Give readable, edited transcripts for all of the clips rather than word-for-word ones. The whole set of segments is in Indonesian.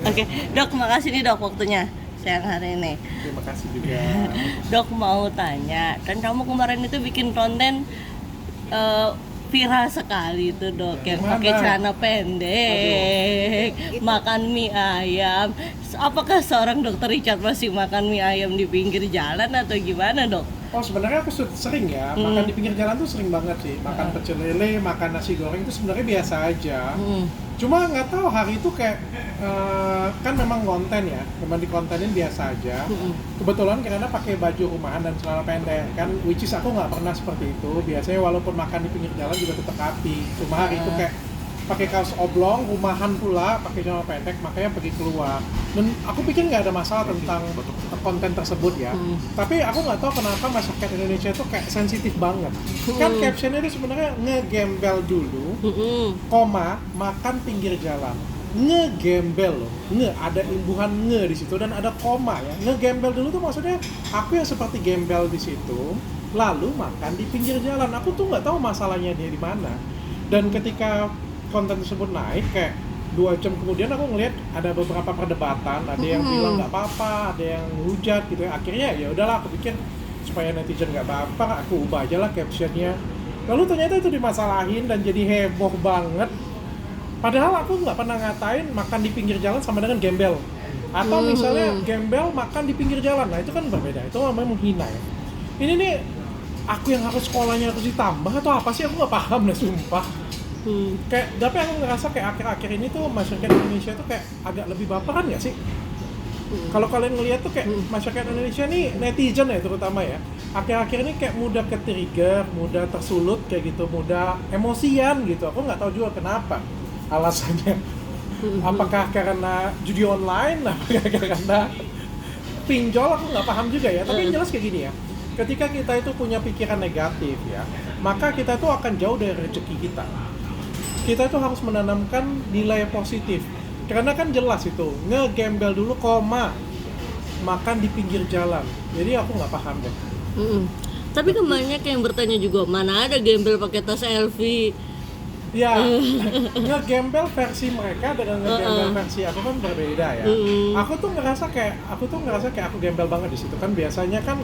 Oke, Dok, makasih nih Dok waktunya siang hari ini. Terima kasih juga. Dok mau tanya, kan kamu kemarin itu bikin konten eh, viral sekali tuh Dok, yang Mana? pakai celana pendek, makan mie ayam. Apakah seorang dokter Richard masih makan mie ayam di pinggir jalan atau gimana Dok? Oh sebenarnya aku sering ya makan di pinggir jalan tuh sering banget sih. Makan pecel lele, makan nasi goreng itu sebenarnya biasa aja. Cuma nggak tahu hari itu kayak kan memang konten ya, memang dikontenin biasa aja. Kebetulan karena pakai baju rumahan dan celana pendek kan, which is aku nggak pernah seperti itu. Biasanya walaupun makan di pinggir jalan juga tetap rapi. Cuma hari itu kayak pakai kaos oblong, rumahan pula, pakai celana pendek, makanya pergi keluar. Dan aku pikir nggak ada masalah tentang konten tersebut ya. Tapi aku nggak tahu kenapa masyarakat Indonesia itu kayak sensitif banget. Kan captionnya itu sebenarnya ngegembel dulu, koma, makan pinggir jalan. Ngegembel loh, ada imbuhan nge di situ dan ada koma ya. Ngegembel dulu tuh maksudnya aku yang seperti gembel di situ, lalu makan di pinggir jalan. Aku tuh nggak tahu masalahnya dia di mana. Dan ketika konten tersebut naik kayak 2 jam kemudian aku ngeliat ada beberapa perdebatan, ada yang bilang nggak apa-apa, ada yang hujat gitu ya. Akhirnya ya udahlah aku pikir supaya netizen nggak baper, aku ubah aja lah captionnya. Lalu ternyata itu dimasalahin dan jadi heboh banget. Padahal aku nggak pernah ngatain makan di pinggir jalan sama dengan gembel. Atau misalnya gembel makan di pinggir jalan, nah itu kan berbeda, itu namanya menghina ya. Ini nih aku yang harus sekolahnya harus ditambah atau apa sih, aku nggak paham lah sumpah. Kayak, tapi aku ngerasa kayak akhir-akhir ini tuh masyarakat Indonesia tuh kayak agak lebih baperan nggak sih? Kalau kalian ngeliat tuh kayak masyarakat Indonesia nih, netizen ya terutama ya, akhir-akhir ini kayak mudah ke-trigger, mudah tersulut kayak gitu, mudah emosian gitu. Aku nggak tahu juga kenapa alasannya. Apakah karena judi online, apakah karena pinjol, aku nggak paham juga ya. Tapi yang jelas kayak gini ya, ketika kita itu punya pikiran negatif ya, maka kita tuh akan jauh dari rezeki kita. Kita tuh harus menanamkan nilai positif. Karena kan jelas itu, ngegembel dulu, koma, makan di pinggir jalan. Jadi aku nggak paham deh. Tapi kan banyak yang bertanya juga, mana ada gembel pakai tas LV? Ya, ngegembel versi mereka dengan ngegembel versi aku kan berbeda ya. Aku tuh ngerasa kayak aku gembel banget di situ kan. Biasanya kan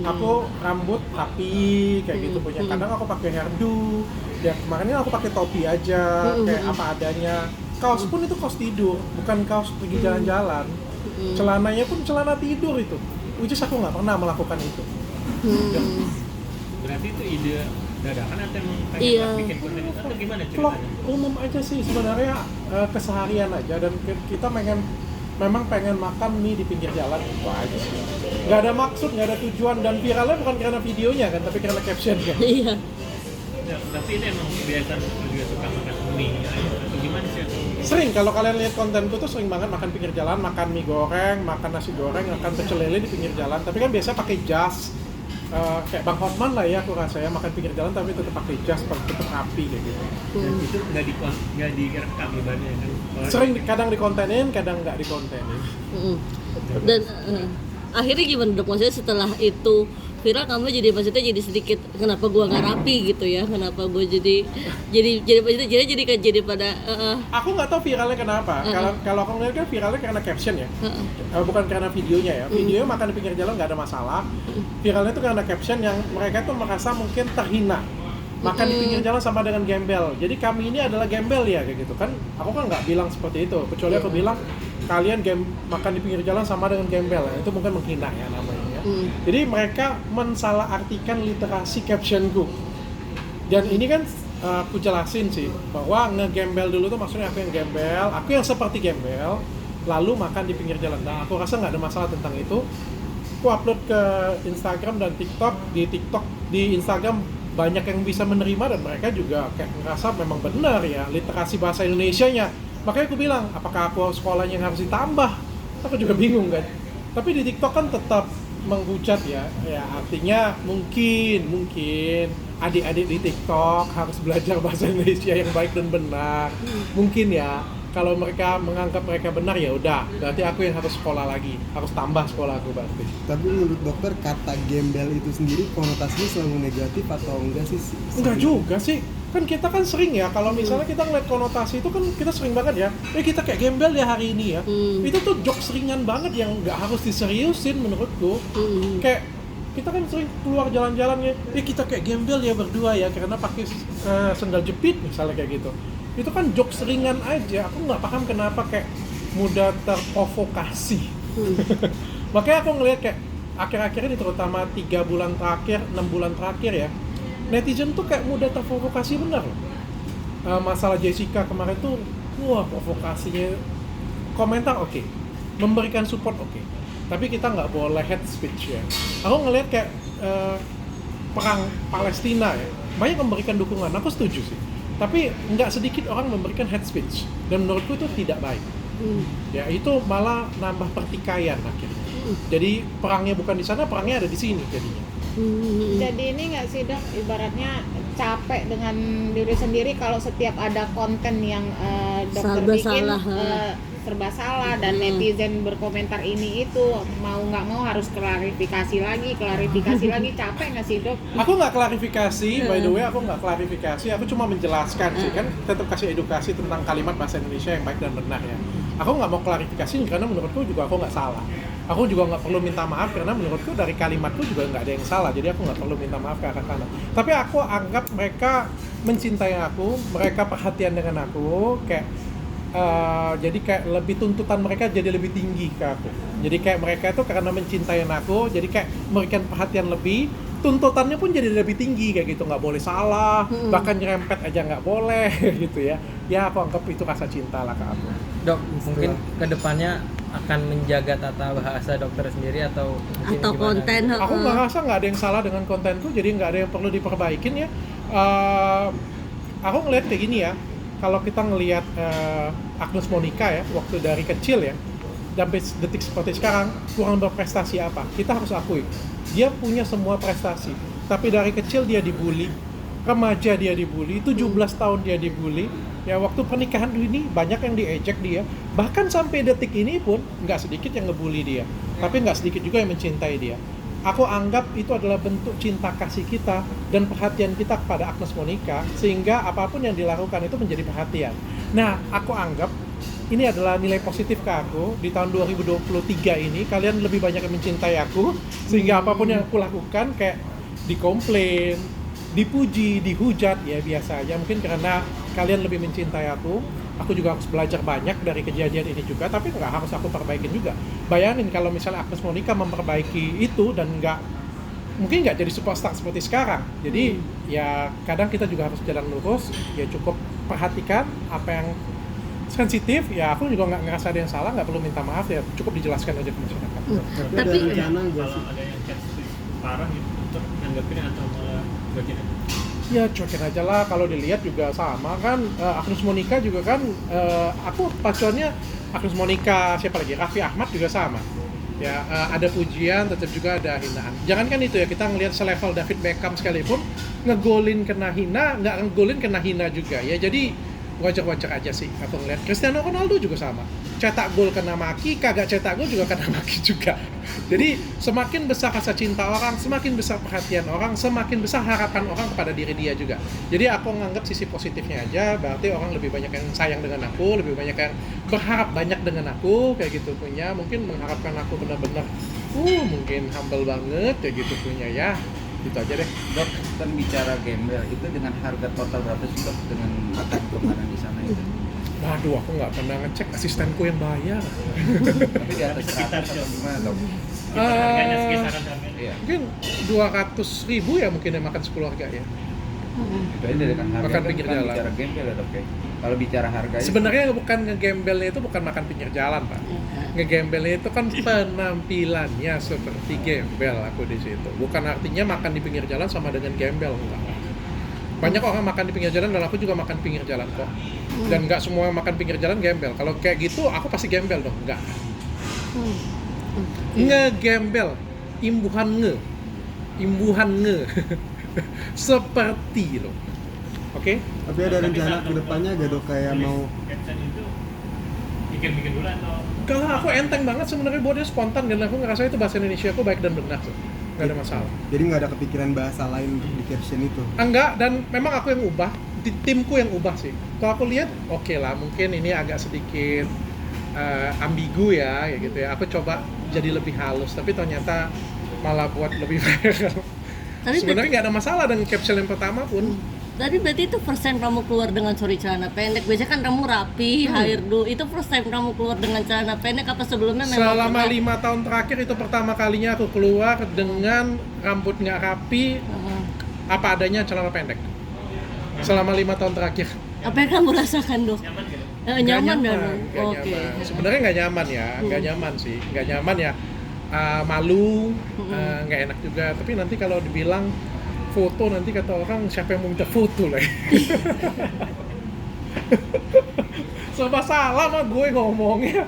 aku rambut rapi kayak gitu punya. Kadang aku pakai hairdo. Ya kemarin ini aku pakai topi aja kayak apa adanya. Kaos pun itu kaos tidur, bukan kaos pergi jalan-jalan. Celananya pun celana tidur itu. Which is aku nggak pernah melakukan itu. Berarti itu ide dadakan atau emang pengen bikin konten itu atau gimana Vlog ceritanya? umum aja sih sebenarnya, keseharian aja, dan kita memang pengen makan mie di pinggir jalan, itu aja sih. Nggak ada maksud, nggak ada tujuan, dan viralnya bukan karena videonya kan, tapi karena captionnya. Iya. Ya, tapi ini emang kebiasaan juga suka makan mie atau gimana sih? Sering, kalau kalian lihat kontenku tuh sering banget makan pinggir jalan, makan mie goreng, makan nasi goreng, makan pecel lele di pinggir jalan. Tapi kan biasa pakai jas, kayak Bang Hotman lah ya aku rasa ya, makan pinggir jalan tapi tetap pakai jas, tetap rapi kayak gitu. Dan itu nggak direkam ibaratnya kan? Sering kadang dikontenin, kadang nggak dikontenin. Dan akhirnya gimana Dok? Maksudnya setelah itu viral, kamu jadi sedikit, kenapa gua nggak rapi gitu ya, kenapa gua jadi pada Aku nggak tahu viralnya kenapa. Kalau aku ngeliat kan viralnya karena caption ya, bukan karena videonya ya. Videonya makan di pinggir jalan nggak ada masalah. Viralnya itu karena caption yang mereka tuh merasa mungkin terhina. Makan di pinggir jalan sama dengan gembel. Jadi kami ini adalah gembel ya kayak gitu kan. Aku kan nggak bilang seperti itu. Kecuali aku bilang kalian makan di pinggir jalan sama dengan gembel. Ya. Itu mungkin menghina ya namanya. Jadi mereka mensalahartikan literasi captionku. Dan ini kan aku jelasin sih bahwa ngegembel dulu tuh maksudnya aku yang gembel, aku yang seperti gembel, lalu makan di pinggir jalan. Nah aku rasa nggak ada masalah tentang itu. Aku upload ke Instagram dan TikTok. Di Instagram banyak yang bisa menerima dan mereka juga kayak ngerasa memang benar ya literasi bahasa Indonesianya. Makanya aku bilang, apakah aku sekolahnya yang harus ditambah? Aku juga bingung kan. Tapi di TikTok kan tetap menghujat ya artinya mungkin adik-adik di TikTok harus belajar bahasa Indonesia yang baik dan benar. Mungkin ya, kalau mereka menganggap mereka benar ya udah, berarti aku yang harus sekolah lagi, harus tambah sekolah aku berarti. Tapi menurut dokter kata gembel itu sendiri konotasinya selalu negatif atau enggak sih? Enggak juga sih. Kan kita kan sering ya, kalau misalnya kita ngeliat konotasi itu kan kita sering banget ya, kita kayak gembel ya hari ini ya. Itu tuh jokes ringan banget yang nggak harus diseriusin menurutku. Kayak kita kan sering keluar jalan-jalan ya, kita kayak gembel ya berdua ya karena pakai sendal jepit misalnya kayak gitu. Itu kan jokes ringan aja, aku nggak paham kenapa kayak mudah terprovokasi. Makanya aku ngeliat kayak akhir-akhir ini terutama 3 bulan terakhir, 6 bulan terakhir ya, netizen tuh kayak mudah terprovokasi benar loh. Masalah Jessica kemarin tuh, wah provokasinya, komentar oke, memberikan support oke, tapi kita nggak boleh hate speech ya. Aku ngeliat kayak perang Palestina ya, banyak memberikan dukungan, aku setuju sih. Tapi nggak sedikit orang memberikan hate speech, dan menurutku itu tidak baik. Ya itu malah nambah pertikaian akhirnya. Jadi perangnya bukan di sana, perangnya ada di sini jadinya. Jadi ini nggak sih Dok, ibaratnya capek dengan diri sendiri kalau setiap ada konten yang dokter Serba bikin salah, serba salah dan netizen berkomentar ini itu, mau nggak mau harus klarifikasi lagi, capek nggak sih Dok? Aku nggak klarifikasi, by the way aku nggak klarifikasi, aku cuma menjelaskan sih, kan tetap kasih edukasi tentang kalimat bahasa Indonesia yang baik dan benar ya. Aku nggak mau klarifikasi karena menurutku juga aku nggak salah. Aku juga nggak perlu minta maaf karena menurutku dari kalimatku juga nggak ada yang salah, jadi aku nggak perlu minta maaf ke arah sana. Tapi aku anggap mereka mencintai aku, mereka perhatian dengan aku, kayak jadi kayak lebih tuntutan mereka jadi lebih tinggi ke aku. Jadi kayak mereka itu karena mencintai aku, jadi kayak memberikan perhatian lebih, tuntutannya pun jadi lebih tinggi kayak gitu, nggak boleh salah, bahkan nyerempet aja nggak boleh gitu ya. Ya aku anggap itu rasa cinta lah ke aku. Dok, mungkin kedepannya akan menjaga tata bahasa dokter sendiri atau mungkin Atau gimana? konten. Aku ngerasa nggak ada yang salah dengan kontenku, jadi nggak ada yang perlu diperbaikin ya. Aku ngeliat kayak gini ya, kalau kita ngelihat Agnes Monica ya, waktu dari kecil ya, sampai detik seperti sekarang kurang berprestasi apa, kita harus akui dia punya semua prestasi, tapi dari kecil dia dibully, remaja dia dibully, 17 tahun dia dibully ya, waktu pernikahan ini banyak yang diejek dia, bahkan sampai detik ini pun nggak sedikit yang ngebully dia, tapi nggak sedikit juga yang mencintai dia. Aku anggap itu adalah bentuk cinta kasih kita dan perhatian kita kepada Agnes Monica, sehingga apapun yang dilakukan itu menjadi perhatian. Nah, aku anggap ini adalah nilai positif ke aku di tahun 2023 ini, kalian lebih banyak yang mencintai aku, sehingga apapun yang aku lakukan kayak dikomplain, dipuji, dihujat, ya biasa aja, mungkin karena kalian lebih mencintai aku juga harus belajar banyak dari kejadian ini juga, tapi nggak harus aku perbaikin juga. Bayangin kalau misalnya Agnes Monica memperbaiki itu dan mungkin nggak jadi superstar seperti sekarang. Jadi ya kadang kita juga harus jalan lurus, ya cukup perhatikan apa yang sensitif, ya aku juga nggak ngerasa ada yang salah, nggak perlu minta maaf, ya cukup dijelaskan aja ke masyarakat. Tapi Tapi ada rencana nggak Kalau sih? ada yang chat parah gitu, untuk nanggepin atau malah cuekin? Ya cuekin aja lah, kalau dilihat juga sama kan. Agnes Monica juga kan, aku pacuannya Agnes Monica, siapa lagi, Raffi Ahmad juga sama ya, ada pujian tetap juga ada hinaan. Jangan kan itu ya, kita ngelihat selevel David Beckham sekalipun ngegolin kena hina, nggak ngegolin kena hina juga ya, jadi wajar-wajar aja sih aku ngeliat. Cristiano Ronaldo juga sama, cetak gol kena maki, kagak cetak gol juga kena maki juga. Jadi semakin besar rasa cinta orang, semakin besar perhatian orang, semakin besar harapan orang kepada diri dia juga. Jadi aku nganggap sisi positifnya aja, berarti orang lebih banyak yang sayang dengan aku, lebih banyak yang berharap banyak dengan aku, kayak gitu punya. Mungkin mengharapkan aku benar-benar mungkin humble banget kayak gitu punya ya. Gitu aja deh. Dok, kan bicara gembel itu dengan harga total berapa sih Dok dengan makan kemarin di sana itu? Waduh, aku nggak pernah ngecek, asistenku yang bayar. Tapi di atas Sekitar 100 atau gimana Dok? Harganya sekisaran harganya. Iya. Mungkin 200.000 ya mungkin yang makan sekeluarga ya. Itu aja dengan harga Makan kan pinggir bukan jalan. bicara gembel ya Dok ya. Kalau bicara harganya Sebenarnya bukan ngegembelnya itu bukan makan pinggir jalan, Pak. Ngegembelnya itu kan penampilannya seperti gembel aku di situ. Bukan artinya makan di pinggir jalan sama dengan gembel, enggak. Banyak orang makan di pinggir jalan dan aku juga makan pinggir jalan kok. Dan nggak semua yang makan pinggir jalan gembel. Kalau kayak gitu aku pasti gembel dong, enggak. Ngegembel, imbuhan nge. Seperti loh. Oke? Tapi ada rencana ke depannya gak Dok, kayak mau caption itu bikin dulu atau Kalau aku enteng banget sebenarnya, buatnya spontan dan aku ngerasa itu bahasa Indonesia aku baik dan benar tuh. Gak ada masalah. jadi nggak ada kepikiran bahasa lain untuk di caption itu? Enggak, dan memang aku yang ubah di timku yang ubah sih. Kalau aku lihat, oke lah, mungkin ini agak sedikit ambigu ya, kayak gitu ya. Aku coba jadi lebih halus, tapi ternyata malah buat lebih viral. Tapi Sebenarnya nggak ada masalah dengan capsule yang pertama pun. Tadi berarti itu first time kamu keluar dengan celana pendek. Biasanya kan kamu rapi, hairdo. Itu first time kamu keluar dengan celana pendek apa sebelumnya memang Selama pernah? 5 tahun terakhir itu pertama kalinya aku keluar dengan rambut nggak rapi, Heeh. apa adanya celana pendek. Selama 5 tahun terakhir. Apa yang kamu rasakan, Dok? Nyaman gitu. Nyaman Nggak dan nggak oke. nyaman. Sebenarnya nggak nyaman ya, nggak nyaman sih, nggak nyaman ya. Malu, nggak enak juga. Tapi nanti kalau dibilang foto, nanti kata orang siapa yang mau minta foto lah. Serba salah mah gue ngomongnya.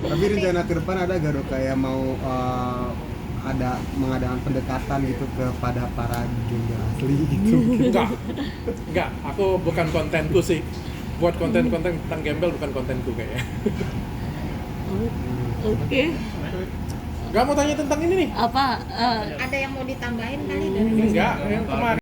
Tapi rencana ke depan ada gak dok kayak mau ada mengadakan pendekatan gitu kepada para gembel asli gitu? Enggak. Aku bukan kontenku sih. Buat konten-konten tentang gembel bukan kontenku kayaknya. Oke. Gak mau tanya tentang ini nih? Apa Ada yang mau ditambahin kali dari Enggak, yang kemarin